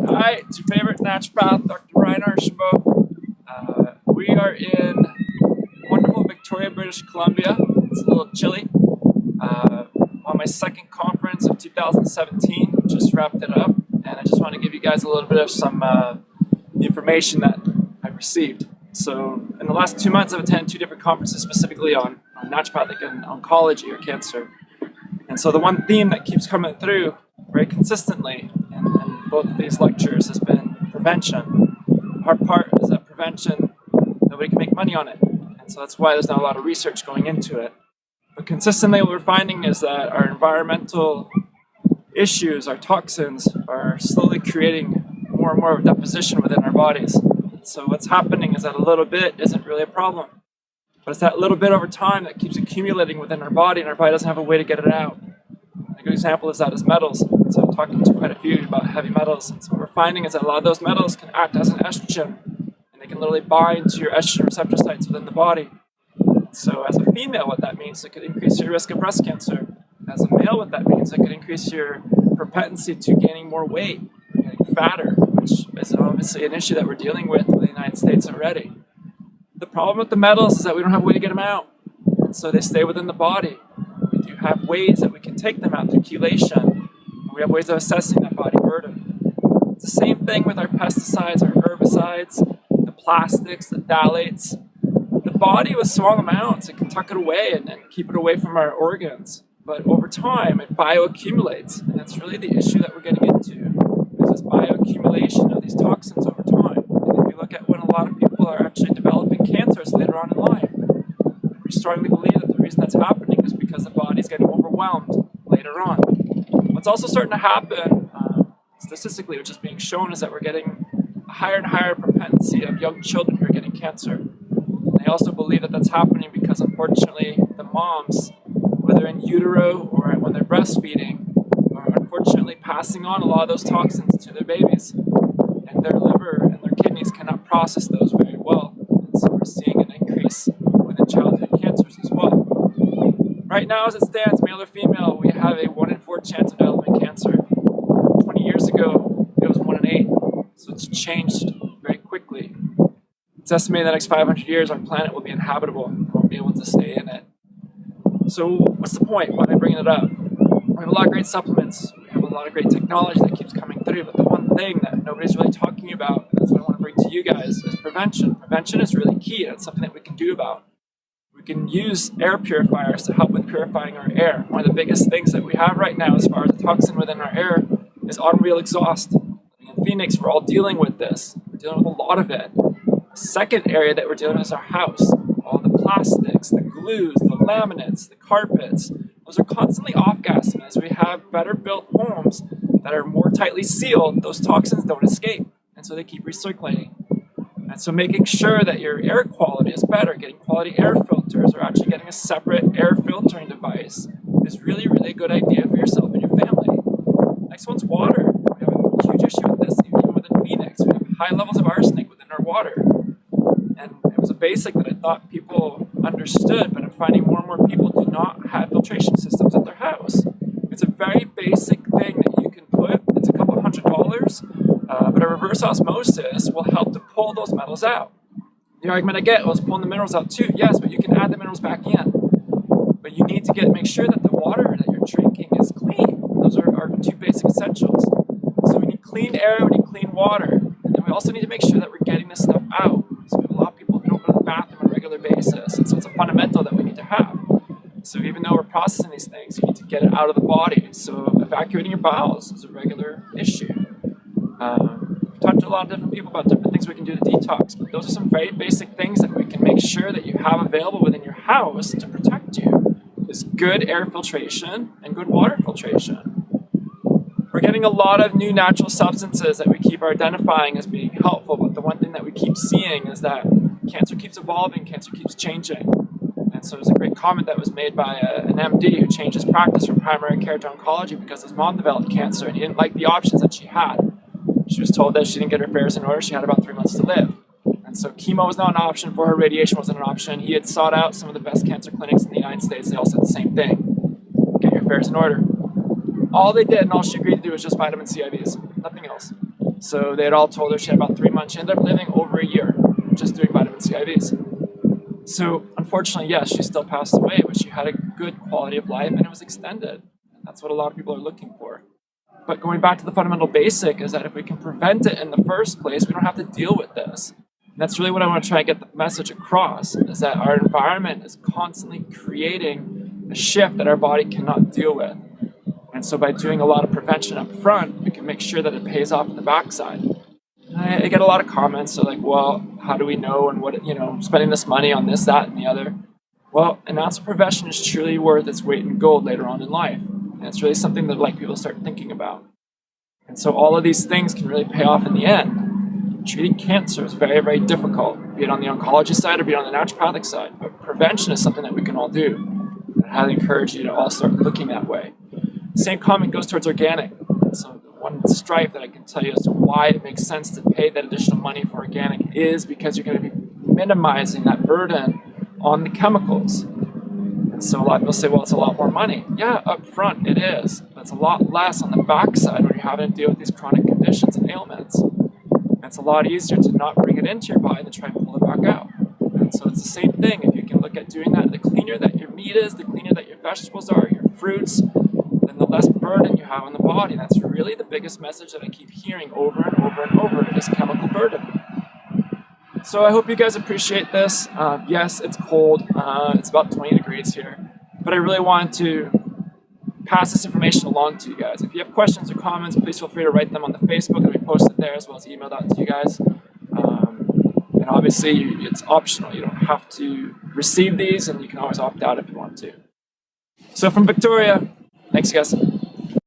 Hi, it's your favorite naturopath, Dr. Brian Archambault. We are in wonderful Victoria, British Columbia. It's a little chilly. On my second conference of 2017, just wrapped it up, and I just want to give you guys a little bit of some information that I received. So, in the last 2 months, I've attended 2 different conferences specifically on naturopathic and oncology or cancer. And so, the one theme that keeps coming through very consistently in both of these lectures has been prevention. The hard part is that prevention, nobody can make money on it. And so that's why there's not a lot of research going into it. But consistently what we're finding is that our environmental issues, our toxins, are slowly creating more and more of a deposition within our bodies. So what's happening is that a little bit isn't really a problem. But it's that little bit over time that keeps accumulating within our body, and our body doesn't have a way to get it out. A good example is that is metals. So I'm talking to quite a few about heavy metals. And so what we're finding is that a lot of those metals can act as an estrogen, and they can literally bind to your estrogen receptor sites within the body. So as a female, what that means, it could increase your risk of breast cancer. As a male, what that means, it could increase your propensity to gaining more weight, getting fatter, which is obviously an issue that we're dealing with in the United States already. The problem with the metals is that we don't have a way to get them out, and so they stay within the body. We do have ways that we can take them out through chelation, and we have ways of assessing that body burden. It's the same thing with our pesticides, our herbicides, the plastics, the phthalates. The body with small amounts, it can tuck it away and keep it away from our organs. But over time, it bioaccumulates, and that's really the issue that we're getting into, is this bioaccumulation of these toxins over time. And if you look at when a lot of people are actually developing cancers later on in life, we strongly believe that the reason that's happening is because the body's getting overwhelmed later on. What's also starting to happen, statistically, which is being shown, is that we're getting a higher and higher propensity of young children who are getting cancer. And they also believe that that's happening because, unfortunately, the moms, whether in utero or when they're breastfeeding, are unfortunately passing on a lot of those toxins to their babies. And their liver and their kidneys cannot process those very well. And so we're seeing an increase within childhood cancers as well. Right now, as it stands, male or female, we have a 1 in 4 chance of developing cancer. 20 years ago, it was 1 in 8. So it's changed very quickly. It's estimated that in the next 500 years, our planet will be inhabitable and we'll be able to stay in it. So what's the point? Why am I bringing it up? We have a lot of great supplements. We have a lot of great technology that keeps coming through. But the one thing that nobody's really talking about, and that's what I want to bring to you guys, is prevention. Prevention is really key, and it's something that we can do about. We can use air purifiers to help with purifying our air. One of the biggest things that we have right now as far as the toxin within our air is automobile exhaust. In Phoenix, we're all dealing with this. We're dealing with a lot of it. The second area that we're dealing with is our house. All the plastics, the glues, the laminates, the carpets, those are constantly off-gassing. As we have better built homes that are more tightly sealed, those toxins don't escape, and so they keep recirculating. And so making sure that your air quality is better, getting quality air filters, or actually getting a separate air filtering device is really, really a good idea for yourself and your family. Next one's water. We have a huge issue with this, even within Phoenix. We have high levels of arsenic within our water. And it was a basic that I thought people understood, but I'm finding more and more people do not have filtration systems at their house. It's a very basic thing that you can put. It's a couple $100, but a reverse osmosis will help to pull those metals out. The argument I get, well, it's pulling the minerals out too. Yes, but you can add the minerals back in. But you need to make sure that the water that you're drinking is clean. Those are our 2 basic essentials. So we need clean air, we need clean water. And then we also need to make sure that we're getting this stuff out. So we have a lot of people who don't go to the bathroom on a regular basis. And so it's a fundamental that we need to have. So even though we're processing these things, you need to get it out of the body. So evacuating your bowels is a regular issue. We've talked to a lot of different people about different things we can do to detox, but those are some very basic things that we can make sure that you have available within your house to protect you. Is good air filtration and good water filtration. We're getting a lot of new natural substances that we keep identifying as being helpful, but the one thing that we keep seeing is that cancer keeps evolving, cancer keeps changing. And so there's a great comment that was made by an MD who changed his practice from primary care to oncology because his mom developed cancer and he didn't like the options that she had. She was told that she didn't get her affairs in order, she had about 3 months to live. And so chemo was not an option for her, radiation wasn't an option. He had sought out some of the best cancer clinics in the United States. They all said the same thing. Get your affairs in order. All they did and all she agreed to do was just vitamin C IVs, nothing else. So they had all told her she had about 3 months. She ended up living over a year just doing vitamin C IVs. So unfortunately, yes, she still passed away, but she had a good quality of life and it was extended. That's what a lot of people are looking for. But going back to the fundamental basic is that if we can prevent it in the first place, we don't have to deal with this. And that's really what I want to try and get the message across, is that our environment is constantly creating a shift that our body cannot deal with. And so by doing a lot of prevention up front, we can make sure that it pays off in the backside. I get a lot of comments, so like, well, how do we know, and what, spending this money on this, that, and the other. Well, an ounce of prevention is truly worth its weight in gold later on in life. And it's really something that people start thinking about. And so all of these things can really pay off in the end. Treating cancer is very, very difficult, be it on the oncology side or be it on the naturopathic side. But prevention is something that we can all do. I highly encourage you to all start looking that way. Same comment goes towards organic. So the one strife that I can tell you as to why it makes sense to pay that additional money for organic is because you're going to be minimizing that burden on the chemicals. And so a lot of people say, well, it's a lot more money. Yeah, up front it is, but it's a lot less on the backside when you're having to deal with these chronic conditions and ailments. And it's a lot easier to not bring it into your body than try and pull it back out. And so it's the same thing. If you can look at doing that, the cleaner that your meat is, the cleaner that your vegetables are, your fruits, then the less burden you have on the body. That's really the biggest message that I keep hearing over and over and over, is chemical burden. So I hope you guys appreciate this. Yes, it's cold. It's about 20 degrees here. But I really wanted to pass this information along to you guys. If you have questions or comments, please feel free to write them on the Facebook, and we post it there, as well as email that to you guys. And obviously, it's optional. You don't have to receive these, and you can always opt out if you want to. So from Victoria, thanks guys.